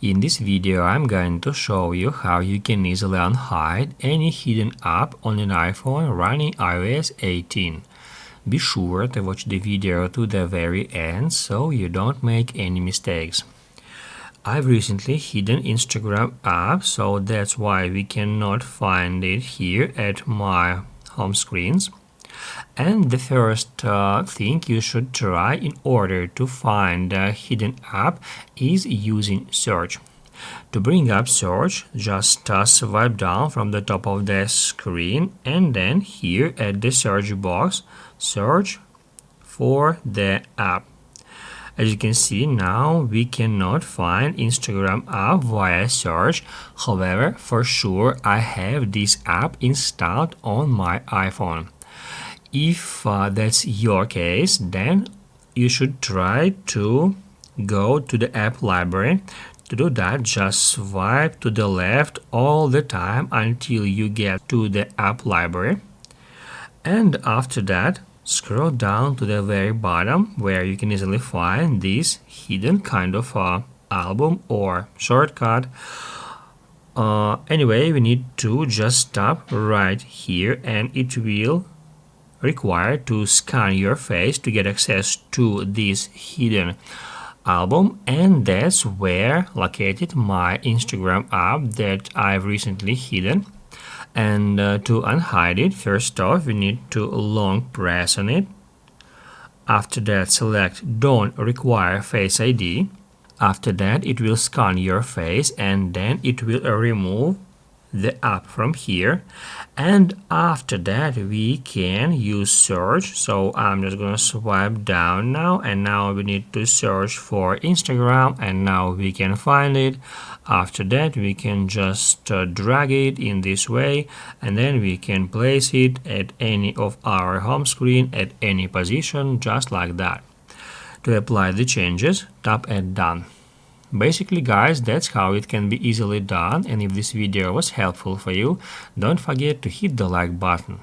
In this video, I'm going to show you how you can easily unhide any hidden app on an iPhone running iOS 18. Be sure to watch the video to the very end so you don't make any mistakes. I've recently hidden Instagram app, so that's why we cannot find it here at my home screens. And the first thing you should try in order to find a hidden app is using search. To bring up search, just swipe down from the top of the screen and then here at the search box, search for the app. As you can see now, we cannot find Instagram app via search. However, for sure, I have this app installed on my iPhone. If that's your case, then you should try to go to the app library. To do that, just swipe to the left all the time until you get to the app library. And after that, scroll down to the very bottom where you can easily find this hidden kind of album or shortcut. Anyway, we need to just stop right here and it will require to scan your face to get access to this hidden album, and that's where located my Instagram app that I've recently hidden. And to unhide it, first off we need to long press on it. After that, select Don't Require Face ID. After that, it will scan your face and then it will remove the app from here. And after that, we can use search. So I'm just gonna swipe down now, and now we need to search for Instagram, and now we can find it. After that, we can just drag it in this way, and then we can place it at any of our home screen at any position, just like that. To apply the changes, tap at Done. Basically, guys, that's how it can be easily done, and if this video was helpful for you, don't forget to hit the like button.